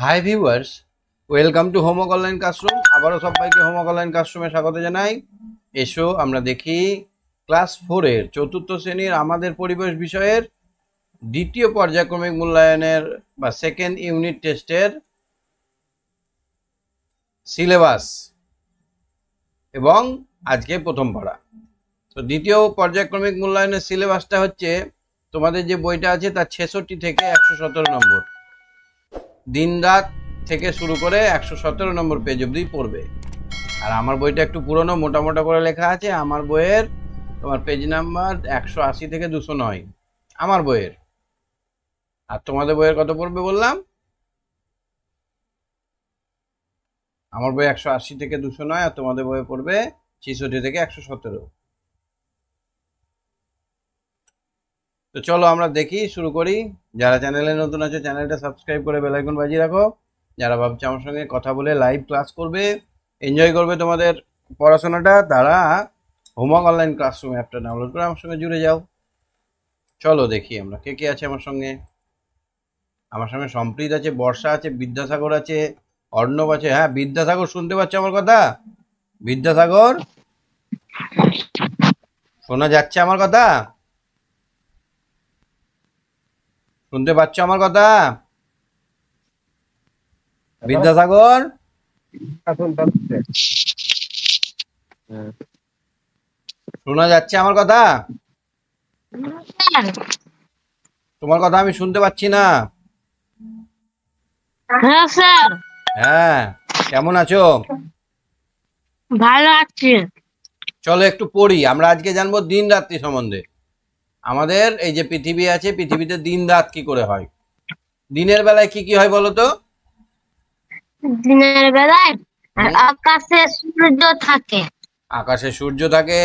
Hi viewers, welcome to homework online classroom. আবারও সবাইকে homework online ক্লাসরুমে স্বাগত জানাই। এসো আমরা দেখি ক্লাস 4-এর চতুর্থ শ্রেণীর আমাদের পরিবেশ বিষয়ের দ্বিতীয় পর্যায়ক্রমিক মূল্যায়নের বা সেকেন্ড ইউনিট টেস্টের সিলেবাস এবং আজকে প্রথম পড়া। তো দ্বিতীয় পর্যায়ক্রমিক মূল্যায়নের সিলেবাসটা হচ্ছে তোমাদের যে বইটা আছে তার 66 থেকে 117 নম্বর, দিন রাত থেকে শুরু করে 117 নম্বর পেজ অবধি পড়বে। আর আমার বইটা একটু পুরনো, মোটা মোটা করে লেখা আছে। আমার বইয়ের তোমার পেজ নাম্বার 180 থেকে 209 আমার বইয়ের। আর তোমাদের বইয়ের কত পড়বে বললাম? আমার বই 180 থেকে 209 আর তোমাদের বইয়ে পড়বে 66 থেকে 117। তো চলো আমরা দেখি, শুরু করি। যারা চ্যানেলে নতুন আছে চ্যানেলটা সাবস্ক্রাইব করে বেল আইকন বাজিয়ে রাখো। যারা ভাবছে আমার সঙ্গে কথা বলে লাইভ ক্লাস করবে, এনজয় করবে তোমাদের পড়াশোনাটা, তারা হোমওয়ার্ক অনলাইন ক্লাসরুম অ্যাপটা ডাউনলোড করে আমার সঙ্গে জুড়ে যাও। চলো দেখি আমরা কে কে আছে আমার সঙ্গে। আমার সঙ্গে সম্প্রীত আছে, বর্ষা আছে, বিদ্যাসাগর আছে, অর্ণব আছে। হ্যাঁ বিদ্যাসাগর, শুনতে পাচ্ছ আমার কথা? বিদ্যাসাগর শোনা যাচ্ছে আমার কথা? শুনতে পাচ্ছ আমার কথা বিদ্যাসাগর? শোনা যাচ্ছে আমার কথা? তোমার কথা আমি শুনতে পাচ্ছি না। হ্যাঁ স্যার। হ্যাঁ, কেমন আছো? ভালো আছি। চলো একটু পড়ি। আমরা আজকে জানবো দিন রাত্রি সম্বন্ধে। আমাদের এই যে পৃথিবী আছে, পৃথিবীতে দিন রাত কি করে হয়। দিনের বেলায় কি কি হয় বলো তো? দিনের বেলায় আকাশে সূর্য থাকে। আকাশে সূর্য থাকে।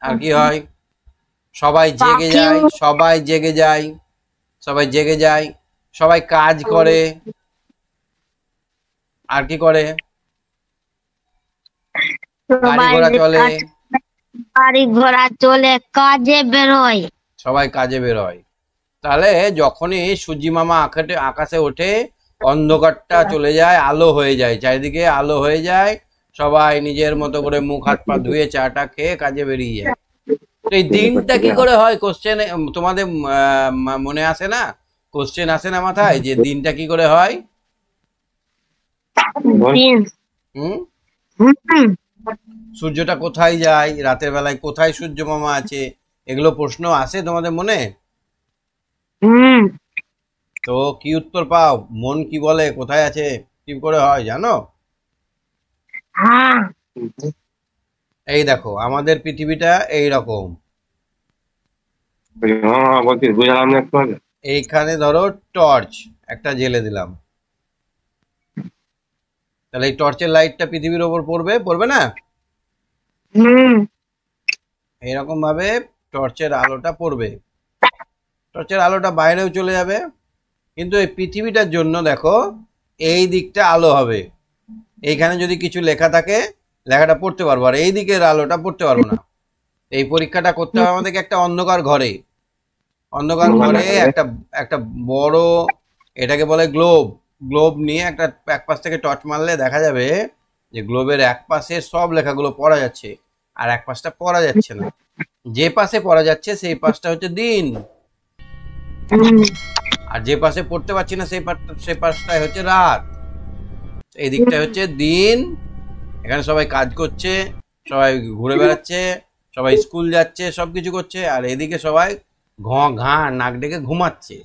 আর কি হয়? সবাই জেগে যায়, সবাই জেগে যায়, সবাই জেগে যায়, সবাই কাজ করে। আর কি করে? গাড়ি ঘোড়া চলে। গাড়ি ঘোড়া চলে, কাজে বেরোয়। সবাই কাজে বেরোয়। তাহলে যখনই সূর্যি মামা আকাশে ওঠে, অন্ধকারটা চলে যায়, আলো হয়ে যায়, চারিদিকে আলো হয়ে যায়, সবাই নিজের মতো করে মুখ হাত পা ধুয়ে চাটা খেয়ে কাজে বেরিয়ে যায়। তো এই দিনটা কি করে হয় কোশ্চেন তোমাদের মনে আসে না? কোশ্চেন আসে না মাথায় যে দিনটা কি করে হয়? সূর্যটা কোথায় যায়, রাতের বেলায় কোথায় সূর্য মামা আছে, এগুলো প্রশ্ন আসে তোমাদের মনে? তো কি উত্তর পাও? মন কি বলে, কোথায় আছে, কি করে হয় জানো? এই দেখো আমাদের পৃথিবীটা এই রকম। এইখানে ধরো টর্চ একটা জেলে দিলাম, তাহলে এই টর্চের লাইটটা পৃথিবীর ওপর পড়বে, পড়বে না? এইরকম ভাবে টর্চের আলোটা পড়বে, টর্চের আলোটা বাইরেও চলে যাবে। কিন্তু এই পৃথিবীটার জন্য দেখো এই দিকটা আলো হবে। এইখানে যদি কিছু লেখা থাকে লেখাটা পড়তে পারবো, আর এই দিকের আলোটা পড়তে পারবো না। এই পরীক্ষাটা করতে হবে আমাদেরকে একটা অন্ধকার ঘরে। অন্ধকার ঘরে একটা একটা বড়, এটাকে বলে গ্লোব। গ্লোব নিয়ে একটা এক পাশ থেকে টর্চ মারলে দেখা যাবে যে গ্লোবের এক পাশে সব লেখাগুলো পড়া যাচ্ছে, আর এক পাশটা পড়া যাচ্ছে না। যে পাশে পড়া যাচ্ছে সেই পাশটা হচ্ছে দিন, আর যে পাশে পড়তে পারছি না সেই পাশটাই হচ্ছে রাত। এই দিকটা হচ্ছে দিন, এখানে সবাই কাজ করছে, সবাই ঘুরে বেড়াচ্ছে, সবাই স্কুল যাচ্ছে, সবকিছু করছে। আর এদিকে সবাই ঘা নাক ডেকে ঘুমাচ্ছে।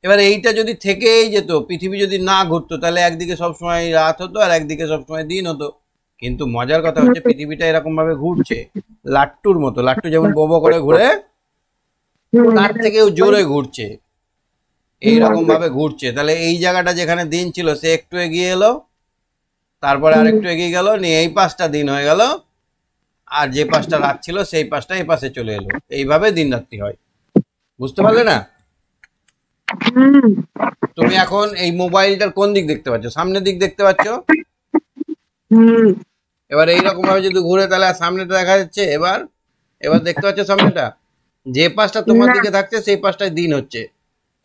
এবার এইটা যদি থেকেই যেত, পৃথিবী যদি না ঘুরতো, তাহলে একদিকে সবসময় রাত হতো আর একদিকে সবসময় দিন হতো। কিন্তু মজার কথা হচ্ছে পৃথিবীটা এরকম ভাবে ঘুরছে লাট্টুর মতো। লাট্টু যেমন বোবো করে ঘুরে, তার থেকেও জোরে ঘুরছে, এইরকম ভাবে ঘুরছে। তাহলে এই জায়গাটা যেখানে দিন ছিল সে একটু এগিয়ে এলো, তারপরে আরেকটু এগিয়ে গেল, নিয়ে এই পাশটা দিন হয়ে গেল, আর যে পাশটা রাত ছিল সেই পাশটা এই পাশে চলে এলো। এইভাবে দিন রাত্রি হয়। বুঝতে পারলে না? তুমি এখন এই মোবাইলটার কোন দিক দেখতে পাচ্ছ? সামনের দিক দেখতে পাচ্ছ? এবার এইরকম ভাবে যদি ঘুরে তাহলে সামনেটা দেখা যাচ্ছে। এবার এবার দেখতে পাচ্ছ সামনেটা? যে পাশটা তোমার দিকে থাকছে সেই পাশটায় দিন হচ্ছে,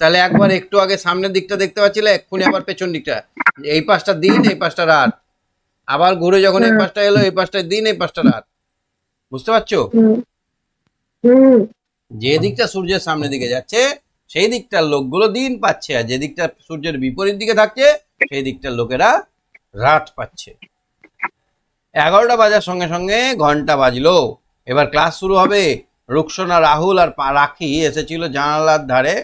তাহলে একবার একটু আগে সামনের দিকটা দেখতে পাচ্ছিলে, এক্ষুনি আবার পেছন দিকটা, এই পাশটা দিন এই পাশটা রাত, আবার ঘুরে যখন এই পাশটা এলো এই পাশটা দিন এই পাশটা রাত। বুঝতে পারছো? যে দিকটা সূর্যের সামনের দিকে যাচ্ছে সেই দিকটার লোকগুলো দিন পাচ্ছে, আর যে দিকটা সূর্যের বিপরীত দিকে থাকছে সেই দিকটার লোকেরা রাত পাচ্ছে। 11টা বাজার সঙ্গে সঙ্গে ঘন্টা বাজলো। এবার ক্লাস শুরু হবে। রুকসানা, রাহুল আর রাখি এসেছিল জানালার ধারে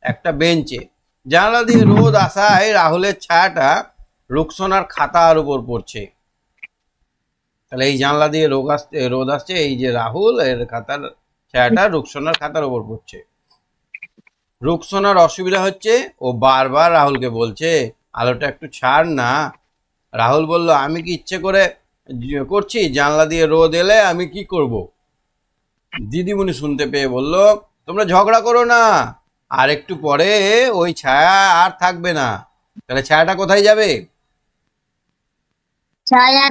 একটা বেঞ্চে। জানালা দিয়ে রোদ আসায় রাহুলের ছায়াটা রুকসানার খাতার উপর পড়ছে। তাহলে এই জানলা দিয়ে রোদ আসছে, এই যে রাহুল এর খাতার ছায়াটা রুকসানার খাতার উপর পড়ছে। রুকসানার অসুবিধা হচ্ছে, ও বারবার রাহুলকে বলছে আলোটা একটু ছাড় না। রাহুল বলল, আমি কি ইচ্ছে করে করছি? জানলা দিয়ে রোদ এলে আমি কি করব? দিদিমণি শুনতে পেয়ে বলল, তোমরা ঝগড়া করো না, আর একটু পরে ওই ছায়া আর থাকবে না। তাহলে ছায়াটা কোথায় যাবে? ছায়া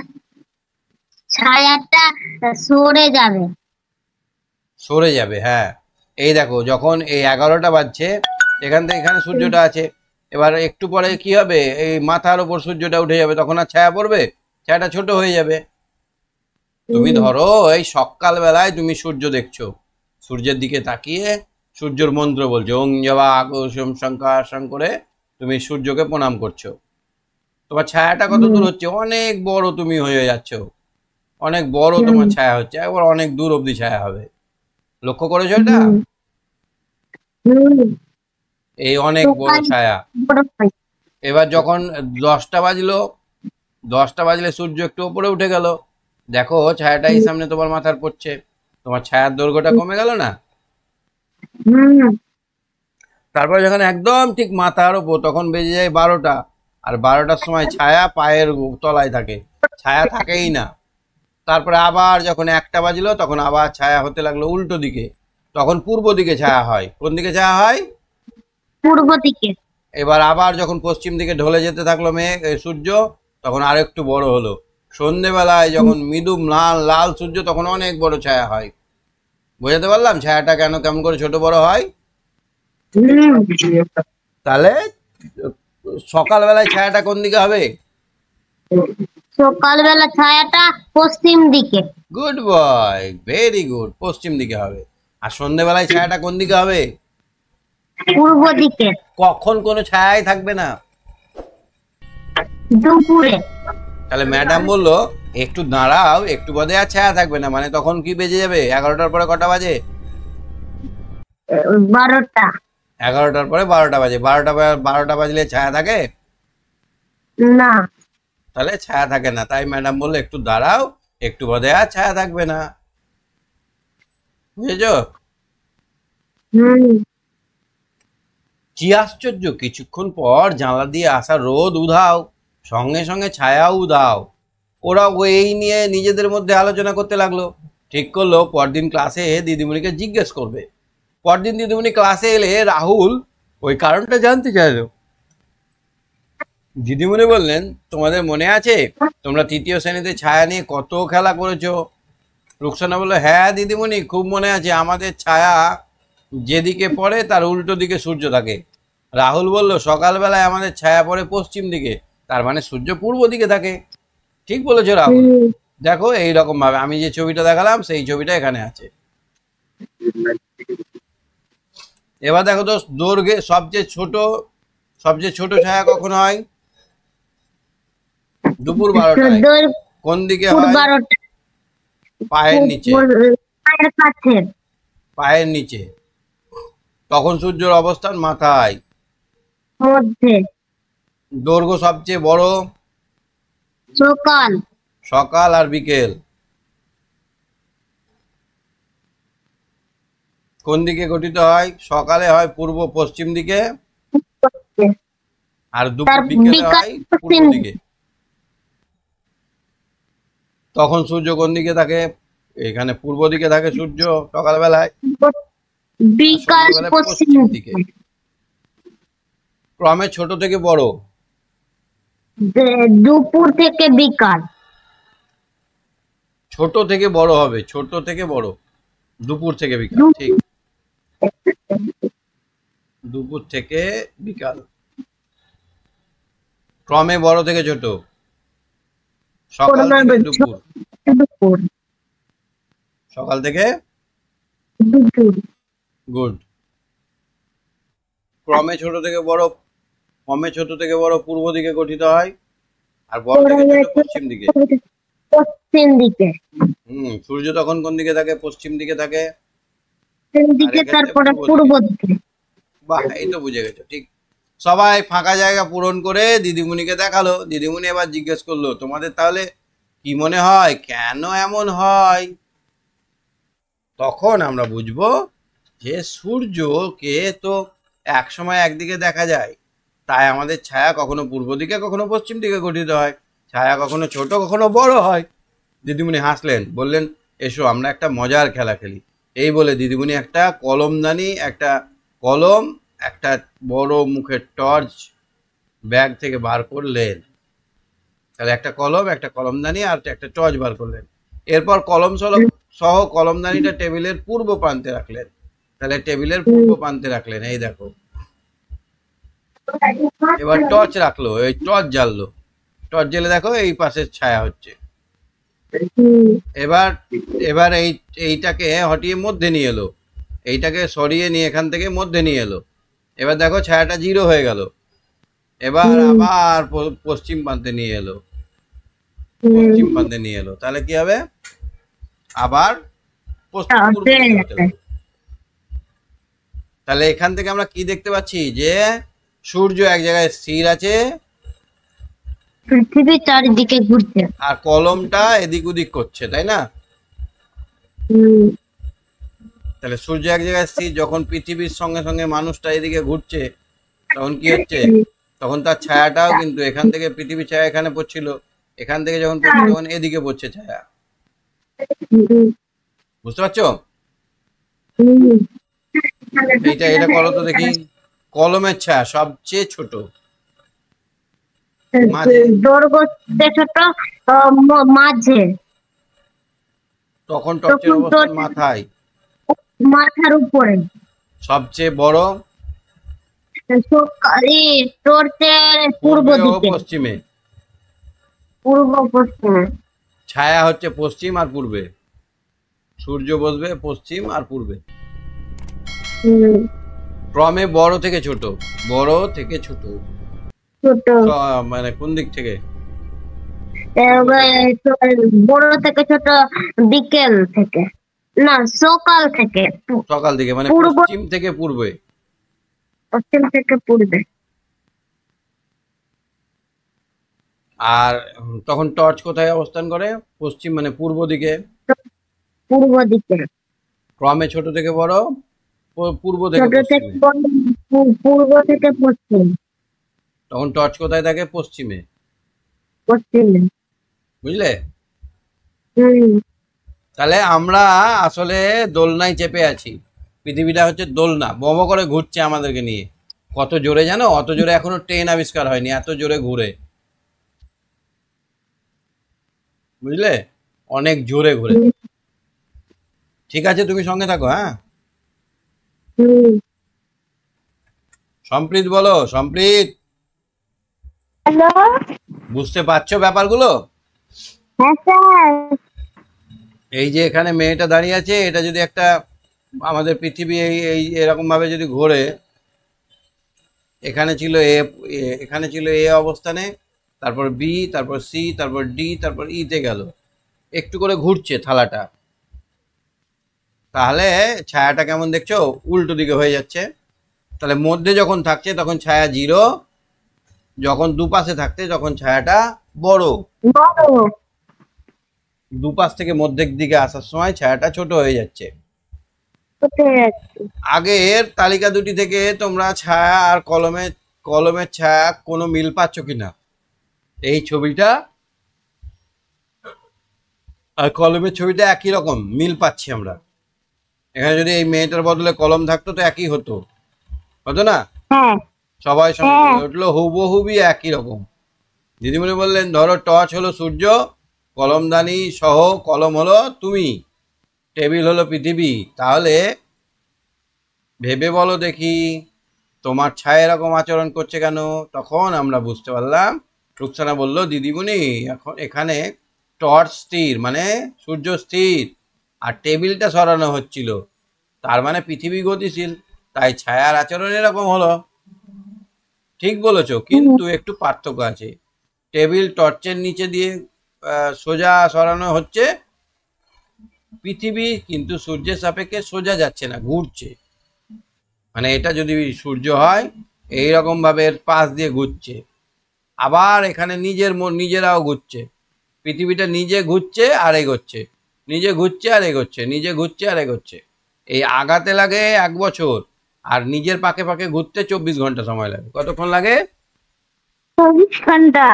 ছায়াটা সরে যাবে। সরে যাবে, হ্যাঁ। এই দেখো, যখন এই 11টা বাজছে, এখান থেকে এখানে সূর্যটা আছে, এবার একটু পরে কি হবে? এই মাথার ওপর সূর্যটা উঠে যাবে, তখন আর ছায়া পড়বে, ছায়াটা ছোট হয়ে যাবে। তুমি ধরো এই সকাল বেলায় তুমি সূর্য দেখছো, সূর্যের দিকে তাকিয়ে সূর্যর মন্ত্র বলছো, ওং জবা কুসুম শঙ্কর করে তুমি সূর্যকে প্রণাম করছো। তোমার ছায়াটা কত দূর হচ্ছে? অনেক বড় তুমি হয়ে যাচ্ছ, অনেক বড় তোমার ছায়া হচ্ছে, একবার অনেক দূর অব্দি ছায়া হবে। লক্ষ্য করেছো এটা? এই অনেক বড় ছায়া। এবার যখন 10টা বাজলো, 10টা বাজলে সূর্য একটু উপরে উঠে গেল, দেখো ছায়াটাই সামনে তোমার মাথার পড়ছে, তোমার ছায়ার দৈর্ঘ্যটা কমে গেল না? তারপরে যখন একদম ঠিক মাথার উপর, তখন বেজে যায় 12টা, আর 12টার সময় ছায়া পায়ের তলায় থাকে, ছায়া থাকেই না। তারপরে আবার যখন 1টা বাজলো, তখন আবার ছায়া হতে লাগলো উল্টো দিকে, তখন পূর্ব দিকে ছায়া হয়। কোন দিকে ছায়া হয়? পূর্ব দিকে। এবার আবার যখন পশ্চিম দিকে ঢলে যেতে থাকলো সূর্য, তখন আর একটু বড় হলো। সন্ধেবেলায় যখন মৃদু লাল লাল সূর্য, তখন অনেক বড় ছায়া হয়। বোঝাতে পারলাম ছায়াটা কেন কেমন করে ছোট বড় হয়? তাহলে সকালবেলায় ছায়াটা কোন দিকে হবে? সকালবেলা ছায়াটা পশ্চিম দিকে। গুড বয়, ভেরি গুড, পশ্চিম দিকে হবে। আর সন্ধেবেলায় ছায়াটা কোন দিকে হবে? পূর্ব দিকে। কখন কোনো ছায়াই থাকবে না? দুপুরে। তাহলে ম্যাডাম বললো, একটু দাঁড়াও, একটু বাদে আর ছায়া থাকবে না, মানে তখন কি বেজে যাবে? 11টার পরে কটা বাজে? 12টা। 11টার পরে 12টা বাজে। 12টা বাজলে ছায়া থাকে না। তাহলে ছায়া থাকে না। তাই ম্যাডাম বললো একটু দাঁড়াও, একটু বাদে আর ছায়া থাকবে না। বুঝেছো? কি আশ্চর্য, কিছুক্ষণ পর জানলা দিয়ে আসা রোদ উধাও, সঙ্গে সঙ্গে ছায়াও উধাও। ওরা এই নিয়ে নিজেদের মধ্যে আলোচনা করতে লাগলো। ঠিক করলো পরদিন ক্লাসে দিদিমণিকে জিজ্ঞেস করবে। পরদিন দিদিমণি ক্লাসে এলে রাহুল ওই কারণটা জানতে চাইলো। দিদিমণি বললেন, তোমাদের মনে আছে তোমরা 3য় শ্রেণীতে ছায়া নিয়ে কত খেলা করেছো? রুকসানা বললো, হ্যাঁ দিদিমণি, খুব মনে আছে, আমাদের ছায়া যেদিকে পড়ে তার উল্টো দিকে সূর্য থাকে। রাহুল বলল, সকালবেলায় আমাদের ছায়া পড়ে পশ্চিম দিকে, তার মানে সূর্য পূর্ব দিকে থাকে। ঠিক বলেছো রাহুল। দেখো এইরকম ভাবে আমি যে ছবিটা দেখালাম সেই ছবিটা এখানে আছে। এবার দেখো তো, দৈর্ঘ্যে সবচেয়ে ছোট ছায়া কখন হয়? দুপুর 12টায়। কোন দিকে হয়? পায়ের নিচে। পায়ের নিচে। তখন সূর্যের অবস্থান মাথায়। দৈর্ঘ্য সবচেয়ে বড় সকাল আর বিকেল। কোন দিকে গঠিত হয়? সকালে হয় পূর্ব পশ্চিম দিকে, আর বিকেলে হয় পূর্ব দিকে। তখন সূর্য কোন দিকে থাকে? এখানে পূর্ব দিকে থাকে সূর্য সকালবেলায়, পশ্চিম দিকে। ক্রমে ছোট থেকে বড়। দুপুর থেকে বিকাল। ছোট থেকে বড় হবে, ছোট থেকে বড়, দুপুর থেকে বিকাল। ঠিক, দুপুর থেকে বিকাল। ক্রমে বড় থেকে ছোট। সকাল থেকে দুপুর। দুপুর। সকাল থেকে দুপুর। গুড। ক্রমে ছোট থেকে বড়, ক্রমে ছোট থেকে বড় পূর্ব দিকে গঠিত হয়, আর বড় থেকে ছোট পশ্চিম দিকে। পশ্চিম দিকে। সূর্য তখন কোন দিকে থাকে? পশ্চিম দিকে থাকে। পশ্চিম দিকে, তারপরে পূর্ব দিকে। বাহ, এই তো বুঝে গেছো। ঠিক। সবাই ফাঁকা জায়গা পূরণ করে দিদিমণিকে দেখালো। দিদিমণি এবার জিজ্ঞেস করলো, তোমাদের তাহলে কি মনে হয় কেন এমন হয়? তখন আমরা বুঝবো যে সূর্যকে তো এক সময় একদিকে দেখা যায়, তাই আমাদের ছায়া কখনো পূর্ব দিকে কখনো পশ্চিম দিকে গঠিত হয়। ছায়া কখনো ছোট কখনো বড় হয়। দিদিমণি হাসলেন, বললেন, এসো আমরা একটা মজার খেলা খেলি। এই বলে দিদিমণি একটা কলমদানি, একটা কলম, একটা বড় মুখের টর্চ ব্যাগ থেকে বার করলেন। তাহলে একটা কলম, একটা কলমদানি আর একটা টর্চ বার করলেন। এরপর কলম সহ কলমদানিটা টেবিলের পূর্ব প্রান্তে রাখলেন। তাহলে টেবিলের পূর্ব প্রান্তে রাখলেন, এই দেখো। এবার টর্চ রাখলো, এই টর্চ জ্বাললো। টর্চ জ্বেলে দেখো এই পাশে ছায়া হচ্ছে। এবার এবার এইটাকে হটিয়ে মধ্যে নিয়ে এলো, এইটাকে সরিয়ে নিয়ে এখান থেকে মধ্যে নিয়ে এলো। এবার দেখো ছায়াটা 0 হয়ে গেল। এবার আবার পশ্চিম প্রান্তে নিয়ে এলো, পশ্চিম প্রান্তে নিয়ে এলো। তাহলে কি হবে? আবার পূর্ব দিকে হতে হবে। তাহলে এখান থেকে আমরা কি দেখতে পাচ্ছি? যে সূর্য এক জায়গায় স্থির আছে, পৃথিবী চারিদিকে ঘুরছে, আর কলমটা এদিক ওদিক করছে, তাই না? তাহলে সূর্য এক জায়গায় স্থির, যখন পৃথিবীর সঙ্গে সঙ্গে মানুষটা এদিকে ঘুরছে, তখন কি হচ্ছে? তখন তার ছায়াটাও কিন্তু এখান থেকে পৃথিবীর ছায়া এখানে পড়ছিল, এখান থেকে যখন পড়ছে তখন এদিকে পড়ছে ছায়া। বুঝতে পারছো? এটা করো তো দেখি। কলমের ছায়া সবচেয়ে ছোট, দৈর্ঘ্য ছোট, মাঝে। তখন টর্চের অবস্থান মাথায়, মাথার উপরে। সবচেয়ে বড় টর্চের পূর্ব দিকে, পশ্চিমে। পূর্ব পশ্চিমে। ছায়া হচ্ছে পশ্চিম আর পূর্বে। সূর্য বসবে পশ্চিম আর পূর্বে। ক্রমে বড় থেকে ছোট, বড় থেকে ছোট। ছোট মানে কোন দিক থেকে? বড় থেকে ছোট বিকেল থেকে, না সকাল থেকে। সকাল থেকে মানে পশ্চিম থেকে পূর্বে। পশ্চিম থেকে পূর্বে। আর তখন টর্চ কোথায় অবস্থান করে? পশ্চিম মানে পূর্ব দিকে। পূর্ব দিকে। ক্রমে ছোট থেকে বড়, পূর্ব থেকে পূর্ব থেকে পশ্চিম। তখন টর্চ কোথায় থাকে? পশ্চিমে। পশ্চিমে। বুঝলে? তাহলে আমরা আসলে দোলনায় চেপে আছি। পৃথিবীটা হচ্ছে দোলনা, বম করে ঘুরছে আমাদেরকে নিয়ে। কত জোরে জানো? অত জোরে এখনো ট্রেন আবিষ্কার হয়নি, এত জোরে ঘুরে। বুঝলে? অনেক জোরে ঘুরে। ঠিক আছে, তুমি সঙ্গে থাকো। হ্যাঁ, সম্প্রীত বলো। সম্প্রীত, বুঝতে পারছো ব্যাপারগুলো? এই যে এখানে মেয়েটা দাঁড়িয়ে আছে, এটা যদি একটা আমাদের পৃথিবী এই এরকম ভাবে যদি ঘোরে, এখানে ছিল এখানে ছিল এ অবস্থানে, তারপর বি, তারপর সি, তারপর ডি, তারপর ইতে গেল। একটু করে ঘুরছে থালাটা। তাহলে ছায়াটা কেমন দেখছো? উল্টো দিকে হয়ে যাচ্ছে। তাহলে মধ্যে যখন থাকছে তখন ছায়া 0, যখন দুপাশে থাকছে তখন ছায়াটা বড়। দুপাশ থেকে মধ্যের দিকে আসার সময় ছায়াটা ছোট হয়ে যাচ্ছে। আগের তালিকা দুটি থেকে তোমরা ছায়া আর কলমের ছায়া কোনো মিল পাচ্ছ কিনা? এই ছবিটা আর কলমের ছবিটা একই রকম মিল পাচ্ছি আমরা। এখানে যদি এই মেয়েটার বদলে কলম থাকতো তো একই হতো, হতো না? সবাই সঙ্গে উঠলো, হুবহুবই একই রকম। দিদিমণি বললেন, ধরো টর্চ হলো সূর্য, কলমদানি সহ কলম হলো তুমি, টেবিল হলো পৃথিবী। তাহলে ভেবে বলো দেখি, তোমার ছায়া এরকম আচরণ করছে কেন? তখন আমরা বুঝতে পারলাম, রুকসানা বলল, দিদিমণি এখন এখানে টর্চ স্থির, মানে সূর্য স্থির, আর টেবিলটা সরানো হচ্ছিল, তার মানে পৃথিবী গতিশীল, তাই ছায়ার আচরণ এরকম হলো। ঠিক বলেছো, কিন্তু একটু পার্থক্য আছে। টেবিল টর্চের নিচে দিয়ে সোজা সরানো হচ্ছে, পৃথিবী কিন্তু সূর্যের সাপেক্ষে সোজা যাচ্ছে না, ঘুরছে। মানে এটা যদি সূর্য হয়, এইরকম ভাবে এর পাশ দিয়ে ঘুরছে, আবার এখানে নিজেরাও ঘুরছে, পৃথিবীটা নিজে ঘুরছে আর এগোচ্ছে, নিজে ঘুরছে আর এগোচ্ছে, নিজে ঘুরছে আর এগোচ্ছে। এই আগাতে লাগে 1 বছর, আর নিজের পাকে পাকে ঘুরতে 24 ঘন্টা সময় লাগে। কতক্ষণ লাগে? 24 ঘন্টা।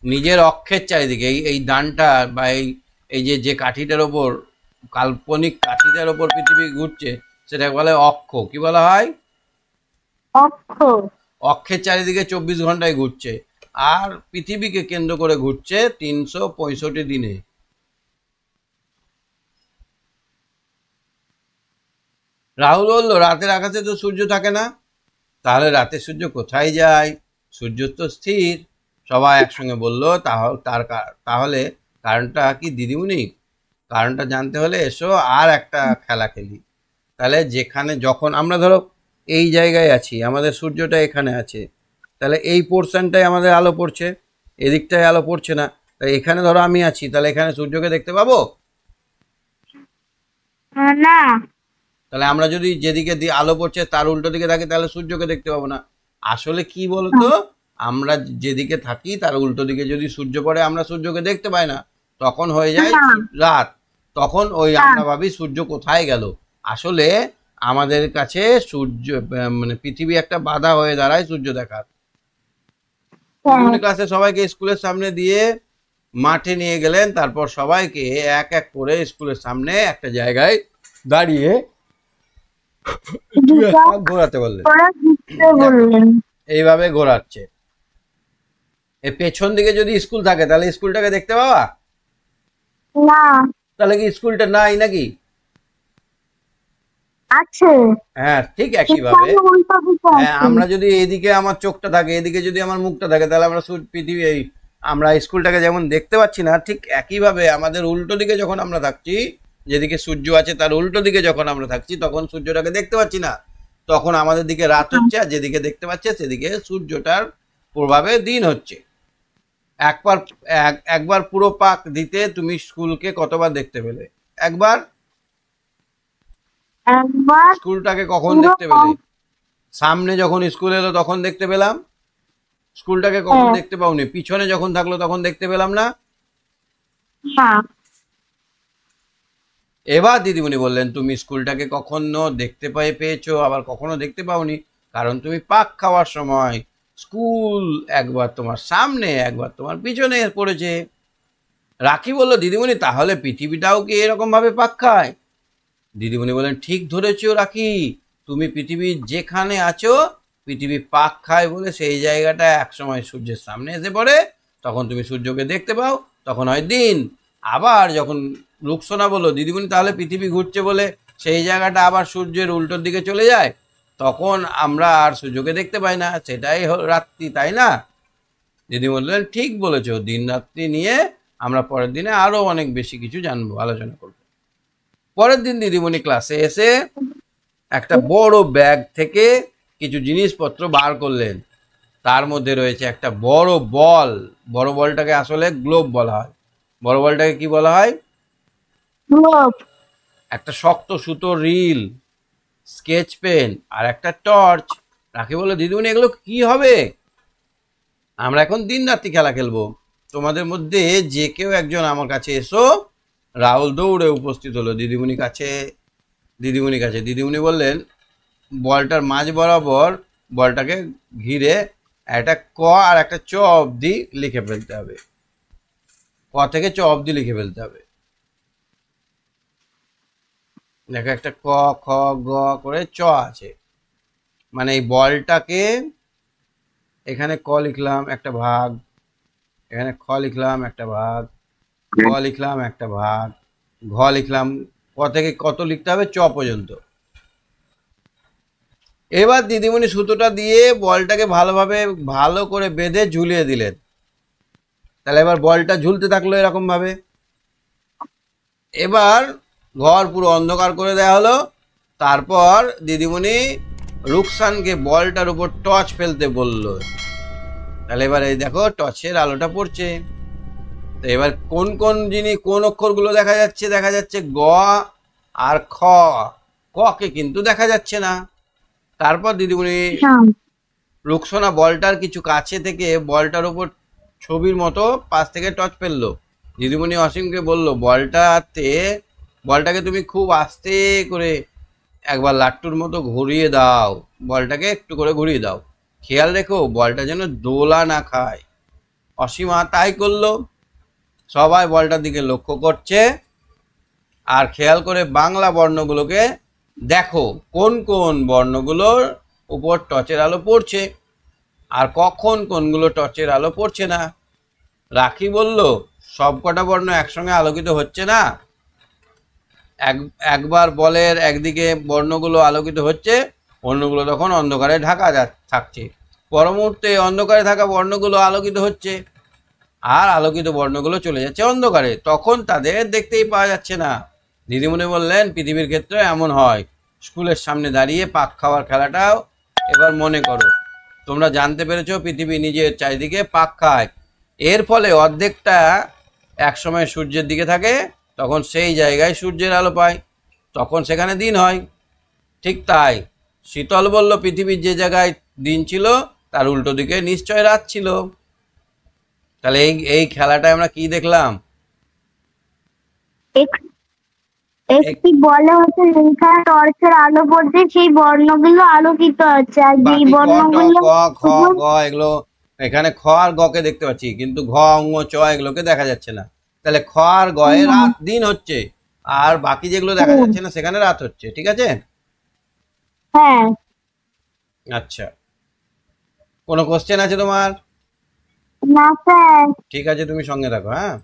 নিজের অক্ষের চারিদিকে, এই এই দানটা বা এই এই যে যে কাঠিটার ওপর, কাল্পনিক কাঠিটার ওপর পৃথিবী ঘুরছে, সেটাকে বলে অক্ষ। কি বলা হয়? অক্ষ। অক্ষের চারিদিকে 24 ঘন্টায় ঘুরছে, আর পৃথিবীকে কেন্দ্র করে ঘুরছে 365 দিনে। রাহুল বলল, রাতের আকাশে তো সূর্য থাকে না, তাহলে রাতে সূর্য কোথায় যায়? সূর্য তো স্থির। সবাই একসঙ্গে বলল, তাহলে কারণটা কি দিদিমণি? কারণটা জানতে হলে এসো আর একটা খেলা খেলি। তাহলে যেখানে যখন আমরা ধরো এই জায়গায় আছি, আমাদের সূর্যটা এখানে আছে, তাহলে এই পোর্শনটাই আমাদের আলো পড়ছে, এদিকটায় আলো পড়ছে না। তাই এখানে ধরো আমি আছি, তাহলে এখানে সূর্যকে দেখতে পাবো? না। তাহলে আমরা যদি যেদিকে দিয়ে আলো পড়ছে তার উল্টো দিকে থাকি, তাহলে সূর্যকে দেখতে পাবো না। আসলে কি বলতো, আমরা যেদিকে থাকি তার উল্টো দিকে যদি সূর্য পড়ে, আমরা সূর্যকে দেখতে পাই না, তখন হয়ে যায় রাত। তখন ওই আমরা ভাবি সূর্য কোথায় গেল। আসলে আমাদের কাছে সূর্য, মানে পৃথিবী একটা বাধা হয়ে দাঁড়ায় সূর্য দেখার। ক্লাসে সবাইকে স্কুলের সামনে দিয়ে মাঠে নিয়ে গেলেন, তারপর সবাইকে এক এক করে স্কুলের সামনে একটা জায়গায় দাঁড়িয়ে ঘোরাতে বললেন। এইভাবে ঘোরাচ্ছে। এর পেছন দিকে যদি স্কুল থাকে, তাহলে স্কুলটাকে দেখতে পাওয়া? না। তাহলে কি স্কুলটা নাই নাকি? আছে। হ্যাঁ, ঠিক একইভাবে। হ্যাঁ, আমরা যদি এদিকে আমার চোখটা থাকে, এদিকে যদি আমার মুখটা থাকে, তাহলে আমরা পৃথিবী আমরা স্কুলটাকে যেমন দেখতে পাচ্ছি না, ঠিক একইভাবে আমাদের উল্টো দিকে যখন আমরা থাকছি, যেদিকে সূর্য আছে তার উল্টো দিকে যখন আমরা থাকছি, তখন সূর্যটাকে দেখতে পাচ্ছি না। তখন আমাদের দিকে রাত হচ্ছে, আর যেদিকে দেখতে পাচ্ছে সেদিকে সূর্যটার প্রভাবে দিন হচ্ছে। একবার পুরো পাক দিতে তুমি স্কুলকে কতবার দেখতে পেলে? একবার। স্কুলটাকে কখন দেখতে পেলে? সামনে যখন স্কুল এলো তখন দেখতে পেলাম। স্কুলটাকে কখন দেখতে পাওনি? পিছনে যখন থাকলো তখন দেখতে পেলাম না। এবার দিদিমণি বললেন, তুমি স্কুলটাকে কখনো দেখতে পেয়েছো, আবার কখনো দেখতে পাওনি, কারণ তুমি পাক খাওয়ার সময় স্কুল একবার তোমার সামনে একবার তোমার পিছনে পড়েছে। রাখি বলল, দিদিমণি তাহলে পৃথিবীটাও কি এরকম ভাবে পাক খায়? দিদিমণি বললেন, ঠিক ধরেছো রাখি, তুমি পৃথিবীর যেখানে আছো, পৃথিবী পাক খায় বলে সেই জায়গাটা একসময় সূর্যের সামনে এসে পড়ে, তখন তুমি সূর্যকে দেখতে পাও, তখন হয় দিন। আবার যখন রুকসানা বলল, দিদিমণি তাহলে পৃথিবী ঘুরছে বলে সেই জায়গাটা আবার সূর্যের উল্টোর দিকে চলে যায়, তখন আমরা আর সূর্যকে দেখতে পাই না, সেটাই রাত্রি, তাই না? দিদি বললেন, ঠিক বলেছো, দিন রাত্রি নিয়ে আমরা পরের দিনে আরো অনেক বেশি কিছু জানবো, আলোচনা করবো। পরের দিন দিদিমণি ক্লাসে এসে একটা বড় ব্যাগ থেকে কিছু জিনিসপত্র বার করলেন। তার মধ্যে রয়েছে একটা বড় বল। বড় বলটাকে আসলে গ্লোব বলা হয়। বড় বলটাকে কি বলা হয়? গ্লোব। একটা শক্ত সুতোর রিল, স্কেচ পেন আর একটা টর্চ। রাখি বলল, দিদিমণি এগুলো কি হবে? আমরা এখন দিন রাত্রি খেলা খেলবো, তোমাদের মধ্যে যে কেউ একজন আমার কাছে এসো। রাহুল দৌড়ে উপস্থিত হলো দিদিমণির কাছে। দিদিমণি বললেন, বলটার মাঝ বরাবর বলটাকে ঘিরে একটা ক আর একটা চ অবধি লিখে ফেলতে হবে। ক থেকে চ অবধি লিখে ফেলতে হবে। দেখো, একটা ক, খ, গ করে চ আছে, মানে এই বলটাকে এখানে ক লিখলাম একটা ভাগ, এখানে খ লিখলাম একটা ভাগ, গ লিখলাম একটা ভাগ, ঘ লিখলাম। ক থেকে কত লিখতে হবে? চ পর্যন্ত। এবার দিদিমণি সুতোটা দিয়ে বলটাকে ভালো করে বেঁধে ঝুলিয়ে দিলেন। তাহলে এবার বলটা ঝুলতে থাকলো এরকম ভাবে। এবার ঘর পুরো অন্ধকার করে দেওয়া হলো। তারপর দিদিমণি রুকসানকে বলটার উপর টর্চ ফেলতে বলল। তাহলে এবার এই দেখো টর্চের আলোটা পড়ছে। তো এবার কোন কোন কোন অক্ষরগুলো দেখা যাচ্ছে? দেখা যাচ্ছে গ আর খ। ক কে কিন্তু দেখা যাচ্ছে না। তারপর দিদিমণি রুকসানা বলটার কিছু কাছে থেকে বলটার উপর ছবির মতো পাশ থেকে টর্চ ফেললো। দিদিমণি অসীমকে বলল, বলটাকে তুমি খুব আস্তে করে একবার লাট্টুর মতো ঘুরিয়ে দাও। বলটাকে একটু করে ঘুরিয়ে দাও, খেয়াল রেখো বলটা যেন দোলা না খায়। অসীমা তাই করলো। সবাই বলটার দিকে লক্ষ্য করছে আর খেয়াল করে বাংলা বর্ণগুলোকে দেখো কোন কোন বর্ণগুলোর উপর টর্চের আলো পড়ছে আর কখন কোনগুলো টর্চের আলো পড়ছে না। রাখি বলল, সবকটা বর্ণ একসঙ্গে আলোকিত হচ্ছে না। একবার বলের একদিকে বর্ণগুলো আলোকিত হচ্ছে, অন্যগুলো তখন অন্ধকারে ঢাকা থাকছে। পর মুহূর্তে অন্ধকারে থাকা বর্ণগুলো আলোকিত হচ্ছে আর আলোকিত বর্ণগুলো চলে যাচ্ছে অন্ধকারে, তখন তাদের দেখতেই পাওয়া যাচ্ছে না। দিদিমণি বললেন, পৃথিবীর ক্ষেত্রে এমন হয়। স্কুলের সামনে দাঁড়িয়ে পাক খাওয়ার খেলাটাও এবার মনে করো। তোমরা জানতে পেরেছো পৃথিবী নিজের চারিদিকে পাক খায়। এর ফলে অর্ধেকটা একসময় সূর্যের দিকে থাকে, তখন সেই জায়গায় সূর্যের আলো পায়, তখন সেখানে দিন হয়। ঠিক তাই শীতল বলল, পৃথিবীর যে জায়গায় দিন ছিল তার উল্টো দিকে নিশ্চয় রাত ছিল। তাহলে এই খেলাটায় আমরা কি দেখলাম? একটি বলে হচ্ছে যেখানে টর্চের আলো পড়ছে সেই বর্ণগুলো আলোকিত হচ্ছে, আর যেই বাকি বর্ণগুলো ক খ গ এগুলো, এখানে খ আর গ কে দেখতে পাচ্ছি, কিন্তু ঘ ঙ চ এগুলোকে দেখা যাচ্ছে না। তাহলে খ আর গ এ রাত দিন হচ্ছে, আর বাকি যেগুলো দেখা যাচ্ছে না সেখানে রাত হচ্ছে। ঠিক আছে? হ্যাঁ। আচ্ছা, কোনো কোশ্চেন আছে তোমার? না স্যার। ঠিক আছে, তুমি সঙ্গে থাকো। হ্যাঁ,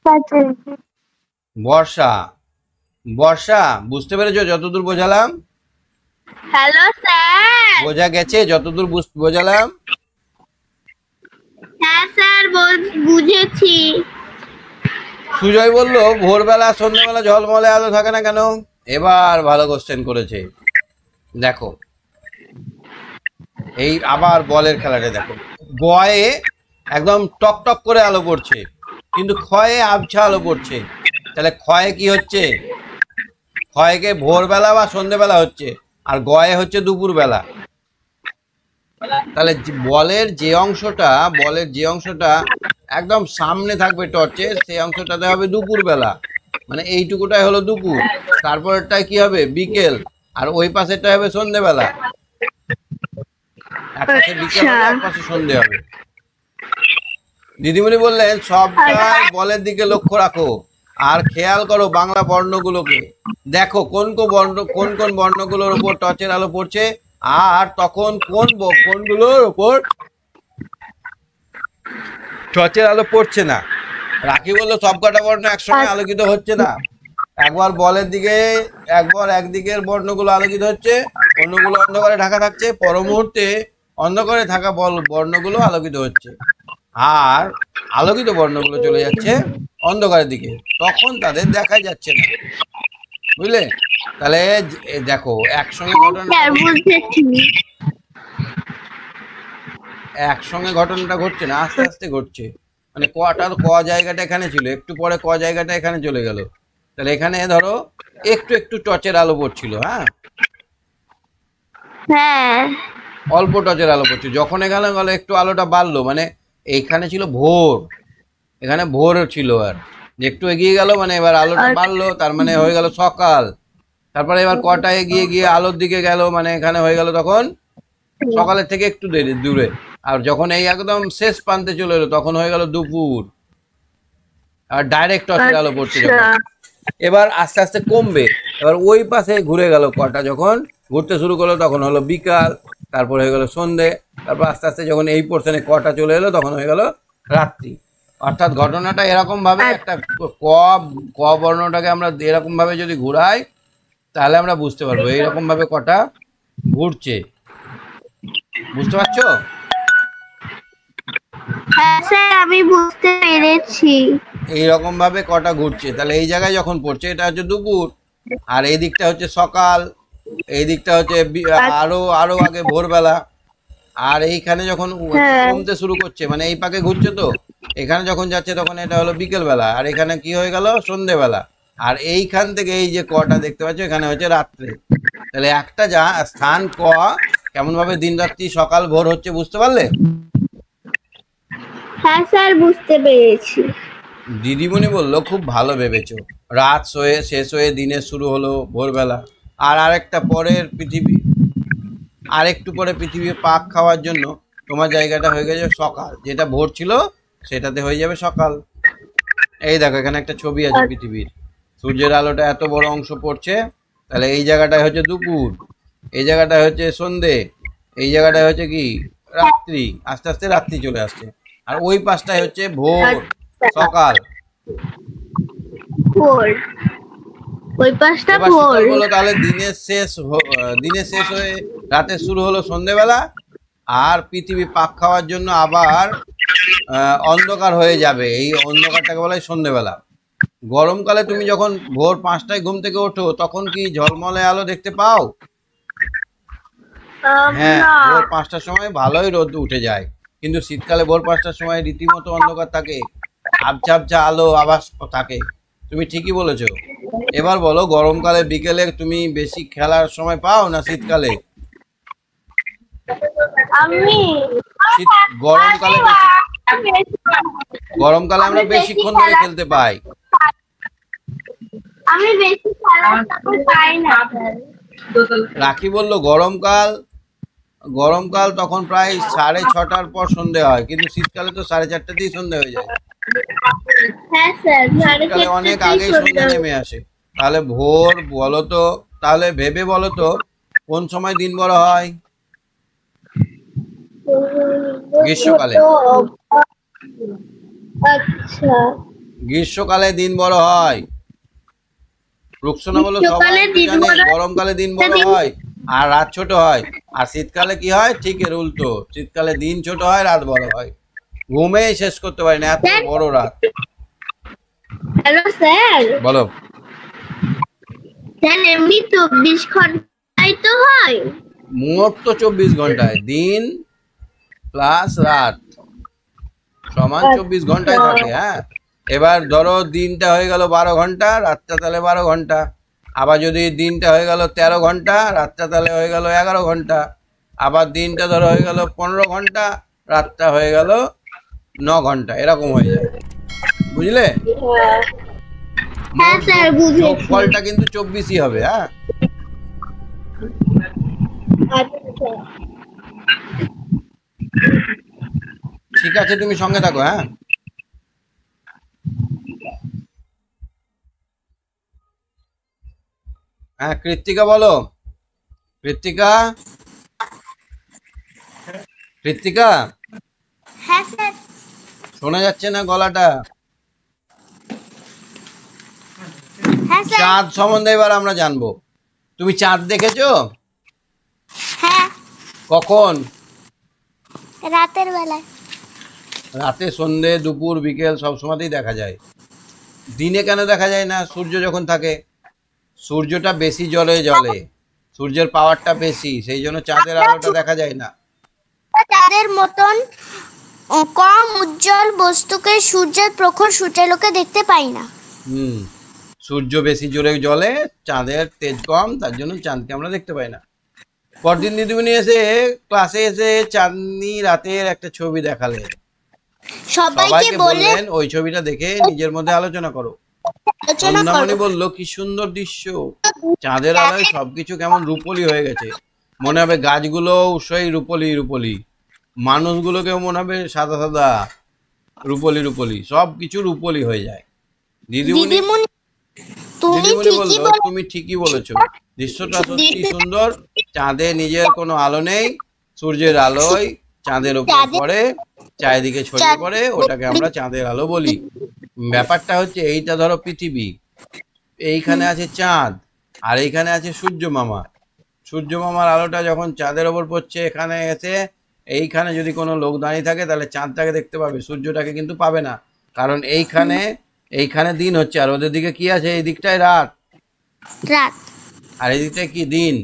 আছে। বর্ষা। বর্ষা বুঝতে পেরেছো যতদূর বোঝালাম? Hello sir. বোঝা গেছে যতদূর বোঝালাম? হ্যাঁ স্যার, বুঝেছি। সুজয় বলল, ভোরবেলা সন্ধ্যাবেলা ঝলমলে আলো থাকে না কেন? এবার ভালো কোশ্চেন করেছে। দেখো, এই আবার বলের খেলাটা দেখো। গয়ে একদম টক টক করে আলো পড়ছে, কিন্তু ক্ষয়ে আবছা আলো পড়ছে। তাহলে ক্ষয়ে কি হচ্ছে? ক্ষয়কে ভোরবেলা বা সন্ধ্যেবেলা হচ্ছে, আর গয়ে হচ্ছে দুপুরবেলা। তাহলে বলের যে অংশটা একদম সামনে থাকবে টর্চের, সেই অংশটাতে হবে দুপুরবেলা, মানে এইটুকুটাই হলো দুপুর। তারপরেরটাই কি হবে? বিকেল। আর ওই পাশেরটা হবে সন্ধ্যেবেলা। এক পাশে বিকেল হবে, এক পাশে সন্ধ্যে হবে। দিদিমণি বললেন, সবটাই বলের দিকে লক্ষ্য রাখো আর খেয়াল করো বাংলা বর্ণগুলোকে। দেখো কোন কোন বর্ণগুলোর উপর টর্চের আলো পড়ছে আর তখন কোনগুলোর উপর টর্চের আলো পড়ছে না। রাখি বললো, সবকটা বর্ণ একসঙ্গে আলোকিত হচ্ছে না। একবার একদিকের বর্ণগুলো আলোকিত হচ্ছে, অন্যগুলো অন্ধকারে ঢাকা থাকছে। পর মুহূর্তে অন্ধকারে থাকা বর্ণগুলো আলোকিত হচ্ছে আর আলোকিত বর্ণগুলো চলে যাচ্ছে অন্ধকারের দিকে, তখন তাদের দেখা যাচ্ছে না। বুঝলে? তাহলে দেখো একসঙ্গে ঘটনাটা ঘটছে না, আস্তে আস্তে ঘটছে। মানে ক জায়গাটা এখানে ছিল, একটু পরে ক জায়গাটা এখানে চলে গেল। তাহলে এখানে ধরো একটু একটু টর্চের আলো পড়ছিল। হ্যাঁ, অল্প টর্চের আলো পড়ছে। যখন এখানে গেল একটু আলোটা বাড়লো, মানে এইখানে ছিল ভোর, এখানে ভোর ছিল, আর একটু এগিয়ে গেল মানে এবার আলোটা বাড়লো, তার মানে হয়ে গেল সকাল। তারপরে এবার কটা এগিয়ে গিয়ে আলোর দিকে গেল, মানে এখানে হয়ে গেল তখন সকালের থেকে একটু দূরে। আর যখন এই একদম শেষ প্রান্তে চলে এলো তখন হয়ে গেল দুপুর, আর ডাইরেক্ট টর্চের আলো পড়ছে যখন। এবার আস্তে আস্তে কমবে, এবার ওই পাশে ঘুরে গেল কটা, যখন ঘুরতে শুরু করলো তখন হলো বিকাল, তারপর হয়ে গেল সন্ধে, তারপর আস্তে আস্তে যখন এই পোর্শনে কটা চলে এলো তখন হয়ে গেল রাত্রি। অর্থাৎ ঘটনাটা এরকম ভাবে একটা ক বর্ণটাকে আমরা এরকম ভাবে যদি ঘুরাই তাহলে আমরা বুঝতে পারবো এইরকম ভাবে কটা ঘুরছে, বুঝতে পারছো? হ্যাঁ স্যার, আমি বুঝতে পেরেছি। এইরকম ভাবে কটা ঘুরছে, তাহলে এই জায়গায় যখন পড়ছে এটা হচ্ছে দুপুর, আর এই দিকটা হচ্ছে সকাল, এই দিকটা হচ্ছে আরো আরো আগে ভোরবেলা, আর এইখানে যখন হ্যাঁ। কমতে শুরু করছে মানে এই পাকে ঘুরছে, তো এখানে যখন যাচ্ছে তখন এটা হলো বিকেল বেলা, আর এখানে কি হয়ে গেল সন্ধেবেলা, আর এইখান থেকে এই যে কটা দেখতে পাচ্ছ এখানে হচ্ছে রাত্রে। তাহলে একটা যা স্থান ক কেমন ভাবে দিন রাত্রি সকাল ভোর হচ্ছে, বুঝতে পারলে? হ্যাঁ স্যার, বুঝতে পেরেছি। দিদিমণি বললো খুব ভালো ভেবেছো, রাত শেষ হয়ে দিনের শুরু হলো ভোরবেলা, আর আরেকটা পরের পৃথিবী, আর একটু পরে পৃথিবীর পাক খাওয়ার জন্য তোমার জায়গাটা হয়ে গেছে সকাল, যেটা ভোর ছিল সেটাতে হয়ে যাবে সকাল। এই দেখো এখানে একটা ছবি আছে পৃথিবীর, সূর্যের আলোটা এত বড় অংশ পড়ছে, তাহলে এই জায়গাটায় হচ্ছে দুপুর, এই জায়গাটায় হচ্ছে সন্ধে, এই জায়গাটায় হচ্ছে কি রাত্রি, আস্তে আস্তে রাত্রি চলে আসছে, আর ওই পাশটায় হচ্ছে ভোর সকাল। ভোর, ওই পাশটা এবার ভোর। শীতল বলো, তাহলে দিনের শেষ হয়ে রাতের শুরু হলো সন্ধেবেলা, আর পৃথিবী পাক খাওয়ার জন্য আবার অন্ধকার হয়ে যাবে, এই অন্ধকারটাকে বলা হয় সন্ধেবেলা। গরমকালে তুমি যখন ভোর 5টায় ঘুম থেকে ওঠো তখন কি ঝলমলে আলো দেখতে পাও? হ্যাঁ, না। ভোর 5টার সময় ভালোই রোদ উঠে যায়, কিন্তু শীতকালে ভোর 5টার সময় রীতিমতো অন্ধকার থাকে, আবছা আবছা আলো আভাস থাকে। তুমি ঠিকই বলেছো। এবার বলো, গরমকালে বিকেলে তুমি বেশি খেলার সময় পাও না শীতকালে? আমি শীত গরমকালে গরমকালে আমরা বেশিক্ষণ ধরে খেলতে পাই। আমি বেশি খেলার সময় পাই না। রাখি বলল গরমকাল তখন প্রায় 6:30টার পর সন্ধে হয়, কিন্তু শীতকালে তো 4:30টাতেই সন্ধে হয়ে যায়। হ্যাঁ স্যার, শীতকালে অনেক আগেই সন্ধে নেমে আসে। তাহলে ভোর বলো তো, তাহলে ভেবে বলো তো কোন সময় দিন বড় হয়? গ্রীষ্মকালে। আচ্ছা, গ্রীষ্মকালে দিন বড় হয়। রুকসোনা বলো সবাই তো জানে গরমকালে দিন বড় হয় আর রাত ছোট হয়, আর শীতকালে কি হয় ঠিক এর উল্টো, শীতকালে দিন ছোট হয় রাত বড় হয়। ঘুমে শেষ করতে পারি না এত বড় রাত। Hello sir. বলো। স্যার, এমনি 24 ঘন্টায় তো হয়। মোট তো 24 ঘন্টায়, দিন প্লাস রাত সমান 24 ঘন্টায় থাকে। হ্যাঁ, এবার ধরো দিনটা হয়ে গেল 12 ঘন্টা, রাতটা তাহলে 12 ঘন্টা, আবার যদি দিনটা হয়ে গেল 13 ঘন্টা, রাতটা তাহলে হয়ে গেল 11 ঘন্টা, আবার দিনটা ধরো হয়ে গেল 15 ঘন্টা, রাতটা হয়ে গেল 9 ঘন্টা, এরকম হয়ে যায়, বুঝলে? হ্যাঁ স্যার, বুঝেছি। যোগফলটা কিন্তু 24ই হবে। হ্যাঁ, আচ্ছা। ঠিক আছে, তুমি সঙ্গে থাকো। হ্যাঁ, হ্যাঁ, কৃত্তিকা বলো। কৃত্তিকা, কৃত্তিকা, হ্যাঁ স্যার। শোনা যাচ্ছে না গলাটা? হ্যাঁ স্যার। চাঁদ সম্বন্ধে এবার আমরা জানবো। তুমি চাঁদ দেখেছো? হ্যাঁ, কখন? রাতের বেলায়। রাতে, সন্ধে, দুপুর, বিকেল সব সময়তেই দেখা যায়। দিনে কেন দেখা যায় না? সূর্য যখন থাকে, সূর্যটা বেশি জ্বলে, সূর্যের পাওয়ারটা বেশি, সেই জন্য চাঁদের আলোটা দেখা যায় না। তাদের মতন কম উজ্জ্বল বস্তুকে সূর্যের প্রখর সূর্যালোকে দেখতে পাই না। সূর্য বেশি জোরে জ্বলে, চাঁদের তেজ কম, তার জন্য চাঁদকে আমরা দেখতে পাই না। পরদিন দিদিমণি এসে ক্লাসে এসে চাঁদনি রাতের একটা ছবি দেখালেন, সবাইকে বললেন ওই ছবিটা দেখে নিজের মধ্যে আলোচনা করো। সন্ধ্যামণি বলল কি সুন্দর দৃশ্য, চাঁদের আলোয় সবকিছু কেমন রূপলি হয়ে গেছে, মনে হবে গাছগুলো সেই রূপলি রূপলি, মানুষগুলোকেও মনে হবে সাদা সাদা, রূপলি রূপলি, সবকিছু রূপলি হয়ে যায়। দিদিমণি বলল তুমি ঠিকই বলেছো, দৃশ্যটা সত্যি সুন্দর, চাঁদে নিজের কোনো আলো নেই, সূর্যের আলোয় চাঁদের উপর পড়ে, চারিদিকে ছড়িয়ে পড়ে, ওটাকে আমরা চাঁদের আলো বলি। ব্যাপারটা হচ্ছে এইটা ধরো পৃথিবী, এইখানে আছে চাঁদ, আর এইখানে আছে সূর্য মামা। সূর্য মামার আলোটা যখন চাঁদের ওপর পড়ছে, এখানে এসে এইখানে যদি কোনো লোক দাঁড়িয়ে থাকে তাহলে চাঁদটাকে দেখতে পাবে, সূর্যটাকে কিন্তু পাবে না। কারণ এইখানে দিন হচ্ছে, আর ওদের দিকে কি আছে, এই দিকটায় রাত, রাত। আর এই দিকটায় কি দিন।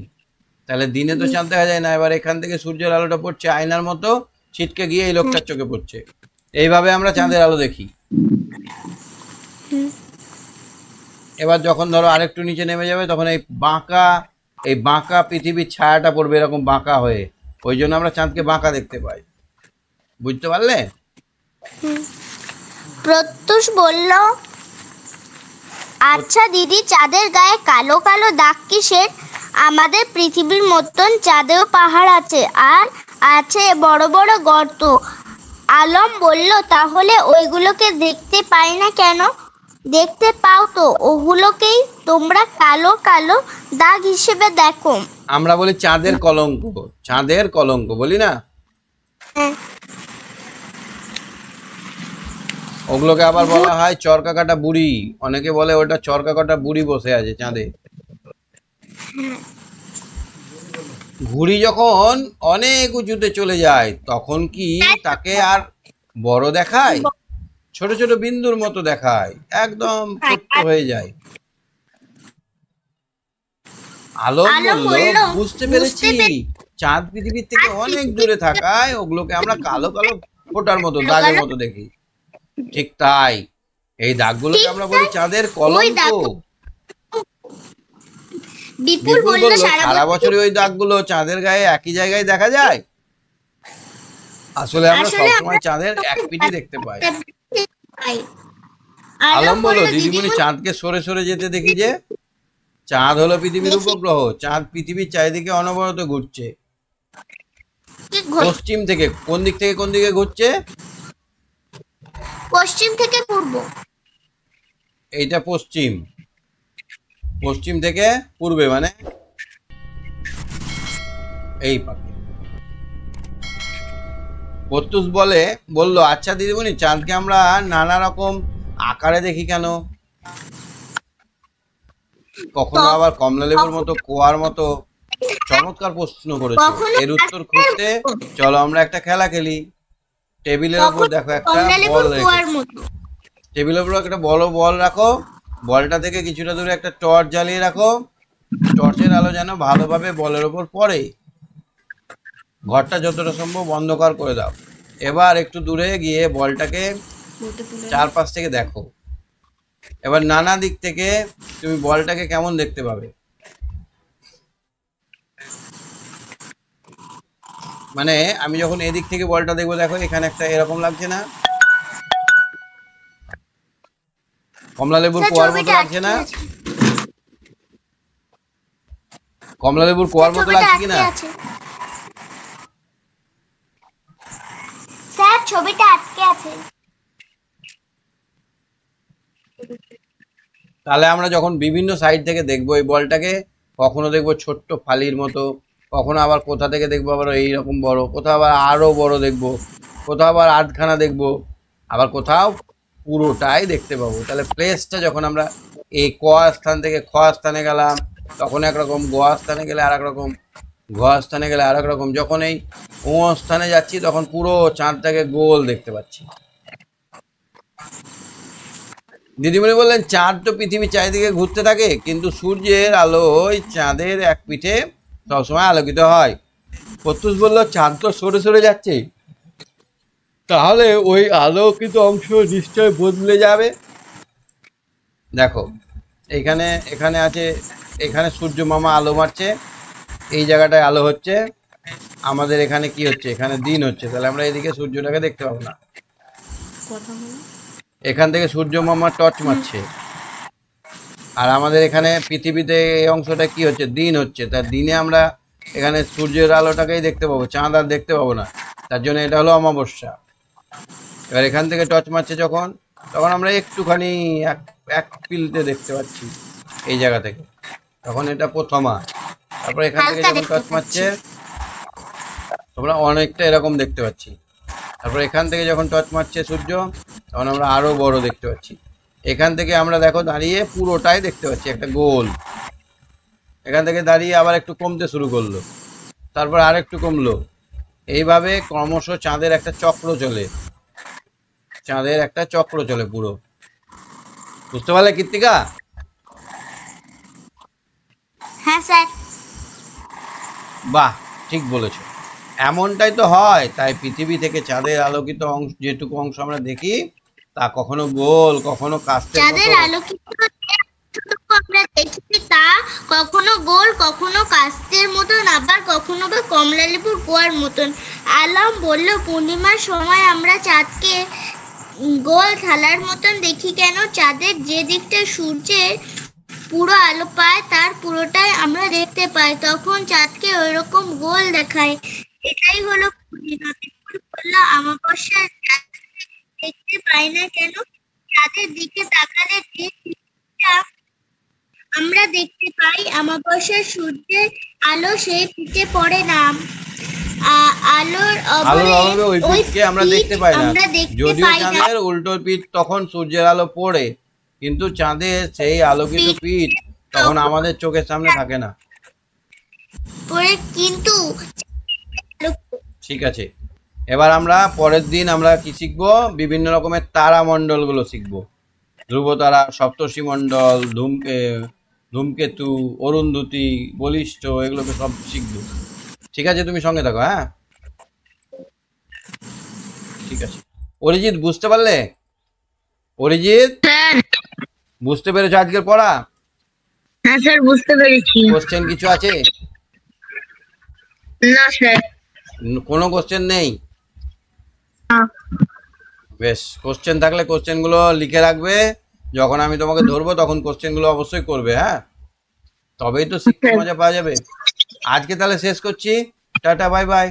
তাহলে দিনে তো চাঁদ দেখা যায় না। এবার এখান থেকে সূর্যের আলোটা পড়ছে আয়নার মতো, ছিটকে গিয়ে এই লোকটার চোখে পড়ছে। এইভাবে আমরা চাঁদের আলো দেখি। এবার যখন ধরো আরেকটু নিচে নেমে যাবে, তখন এই বাঁকা পৃথিবীর ছায়াটা পড়বে এরকম বাঁকা হয়ে, ওই জন্য আমরা চাঁদকে বাঁকা দেখতে পাই। বুঝতে পারলে? প্রত্যুষ বলল, আচ্ছা দিদি, চাঁদের গায়ে কালো কালো দাগ কিসের? আমাদের পৃথিবীর মতন চাঁদেও পাহাড় আছে, আর আছে বড় বড় গর্ত। আলম বলল, তাহলে ওইগুলোকে দেখতে পাই না কেন? দেখতে পাও তো, ওগুলোকেই তোমরা কালো কালো দাগ হিসেবে দেখো। আমরা বলি চাঁদের কলঙ্ক, চাঁদের কলঙ্ক বলি না? ওগুলোকে আবার বলা হয় চরকা কাটা বুড়ি। অনেকে বলে ওটা চরকা কাটা বুড়ি বসে আছে চাঁদে। ঘুড়ি যখন অনেক উঁচুতে চলে যায়, তখন কি তাকে আর বড় দেখায়? ছোট ছোট বিন্দুর মতো দেখায়, একদম ছোট্ট হয়ে যায়। আলম বলল, বুঝতে পেরেছি, চাঁদ পৃথিবীর থেকে অনেক দূরে থাকায় ওগুলোকে আমরা কালো কালো ফোঁটার মতো, দাগের মতো দেখি। ঠিক তাই, এই দাগগুলোকে আমরা বলি চাঁদের কলঙ্ক। বিপুল বলল, সারা বছরই ওই দাগগুলো চাঁদের গায়ে একই জায়গায় দেখা যায়? আসলে আমরা সবসময় চাঁদের এক পিঠই দেখতে পাই। আলম বলল, দিদিমণি, চাঁদকে সরে সরে যেতে দেখি যে। চাঁদ হলো পৃথিবীর উপগ্রহ, চাঁদ পৃথিবীর চারিদিকে অনবরত ঘুরছে। পশ্চিম থেকে কোন দিক থেকে কোন দিকে ঘুরছে? পশ্চিম থেকে পূর্ব। এইটা পশ্চিম, পশ্চিম থেকে পূর্বে, মানে এই পাকে। প্রত্যুষ বলল, আচ্ছা দিদিমণি, চাঁদকে আমরা নানা রকম আকারে দেখি কেন? কখনো আবার কমলা লেবুর মতো, কুয়ার মতো। চমৎকার প্রশ্ন করেছো। এর উত্তর খুঁজতে চলো আমরা একটা খেলা খেলি। টেবিলের উপর দেখো একটা বল রেখেছি, টেবিলের উপর একটা বড় বল রাখো, বলটা থেকে কিছুটা দূরে একটা টর্চ জ্বালিয়ে রাখো, টর্চের আলো যেন ভালোভাবে বলের উপর পড়ে। ঘরটা যতটা সম্ভব অন্ধকার করে দাও। এবার একটু দূরে গিয়ে বলটাকে চারপাশ থেকে দেখো। এবার নানা দিক থেকে তুমি বলটাকে কেমন দেখতে পাবে? মানে আমি যখন এদিক থেকে বলটা দেখবো, দেখো এখানে একটা এরকম লাগছে না? কমলা লেবুর কোয়ার মতো লাগছে না? কমলা লেবুর কোয়ার মতো লাগছে কিনা? স্যার, ছবিটা আটকে আছে। তাহলে আমরা যখন বিভিন্ন সাইড থেকে দেখবো এই বলটাকে, কখনো দেখবো ছোট্ট ফালির মতো, কখনো আবার কোথা থেকে দেখবো আবার এইরকম বড়, কোথাও আবার আরো বড় দেখবো, কোথাও আবার আধখানা দেখবো, আবার কোথাও পুরোটাই দেখতে পাবো। তাহলে প্লেসটা যখন আমরা এই ক স্থান থেকে খ স্থানে গেলাম, তখন একরকম, গ স্থানে গেলে আর এক রকম, ঘ স্থানে গেলে আর এক রকম, যখন এই ও স্থানে যাচ্ছি তখন পুরো চাঁদটাকে গোল দেখতে পাচ্ছি। দিদিমণি বললেন, চাঁদ তো পৃথিবীর চারিদিকে ঘুরতে থাকে, কিন্তু সূর্যের আলো ওই চাঁদের এক পিঠে সবসময় আলোকিত হয়। প্রত্যুষ বলল, চাঁদ তো সরে সরে যাচ্ছে, তাহলে ওই আলোকিত অংশ নিশ্চয় বদলে যাবে। দেখো এখানে আছে, এখানে সূর্য মামা আলো মারছে, এই জায়গাটায় আলো হচ্ছে, আমাদের এখানে কি হচ্ছে, এখানে দিন হচ্ছে, তাহলে আমরা এদিকে সূর্যটাকে দেখতে পাবো না। এখান থেকে সূর্য মামা টর্চ মারছে, আর আমাদের এখানে পৃথিবীতে এই অংশটা কি হচ্ছে, দিন হচ্ছে, তার দিনে আমরা এখানে সূর্যের আলোটাকেই দেখতে পাবো, চাঁদ আর দেখতে পাবো না। তার জন্য এটা হলো অমাবস্যা। এবার এখান থেকে টর্চ মারছে যখন, তখন আমরা একটুখানি এক পিলতে দেখতে পাচ্ছি এই জায়গা থেকে, তখন এটা প্রথমা। তারপর এখান থেকে যখন টর্চ মারছে তোমরা অনেকটা এরকম দেখতে পাচ্ছি। তারপর এখান থেকে যখন টর্চ মারছে সূর্য, তখন আমরা আরো বড় দেখতে পাচ্ছি। এখান থেকে আমরা দেখো দাঁড়িয়ে পুরোটাই দেখতে পাচ্ছি একটা গোল। এখান থেকে দাঁড়িয়ে আবার একটু কমতে শুরু করলো, তারপর আর একটু কমলো। এইভাবে ক্রমশ চাঁদের একটা চক্র চলে, চাঁদের একটা চক্র চলে পুরো। বুঝতে পারলে কৃত্তিকা? হ্যাঁ স্যার। বাহ, ঠিক বলেছো। এমনটাই তো হয়। তাই পৃথিবী থেকে চাঁদের আলোকিত অংশ, যেটুকু অংশ আমরা দেখি, তা কখনো গোল, কখনো কাস্তের চাঁদের মতো। আলোকিত যতটুকু আমরা দেখি তা কখনো গোল, কখনো কাস্তের মতন, আবার কখনো বা কমলালেবুর কুয়ার মতন। আলম বলল, পূর্ণিমার সময় আমরা চাঁদকে গোল থালার মতন দেখি কেন? চাঁদের যে দিকটা সূর্যের পুরো আলো পায় তার পুরোটাই আমরা দেখতে পাই, তখন চাঁদকে ওইরকম গোল দেখায়। এটাই হলো পূর্ণিমা। বিপুল বলল, আমাবস্যার চাঁদ দেখতে পাই না কেন? চাঁদের দিকে তাকালে যে দিকটা আমরা দেখতে পাই, আমাবস্যার সূর্যের আলো সেই দিকে পড়ে না। আলোর আলোর অবলে অভাবে ওই ওই পিঠকে আমরা পিঠ দেখতে পাই না। আমরা দেখতে যদিও পাই না। চাঁদের উল্টো পিঠ তখন সূর্যের আলো পড়ে, কিন্তু চাঁদের সেই আলোকিত পিঠ তখন আমাদের চোখের সামনে থাকে না। পরে কিন্তু ঠিক আছে, এবার আমরা পরের দিন আমরা কি শিখবো? বিভিন্ন রকমের তারামণ্ডলগুলো শিখবো। ধ্রুব তারা, সপ্তর্ষি মণ্ডল, ধূমকেতু, অরুন্ধতী, বলিষ্ঠ, এগুলোকে সব শিখবো। ঠিক আছে, তুমি সঙ্গে থাকো। হ্যাঁ, ঠিক আছে। অরিজিৎ, বুঝতে পারলে? অরিজিৎ, বুঝতে পেরেছো আজকের পড়া? হ্যাঁ স্যার, বুঝতে পেরেছি। কোশ্চেন কিছু আছে? না স্যার। কোনো কোশ্চেন নেই? বেশ, কোশ্চেন থাকলে কোশ্চেনগুলো লিখে রাখবে। যখন আমি তোমাকে ধরবো তখন কোশ্চেনগুলো অবশ্যই করবে। হ্যাঁ, তবেই তো শিখতে মজা পাওয়া যাবে। আজকে তাহলে শেষ করছি। Tata, bye bye.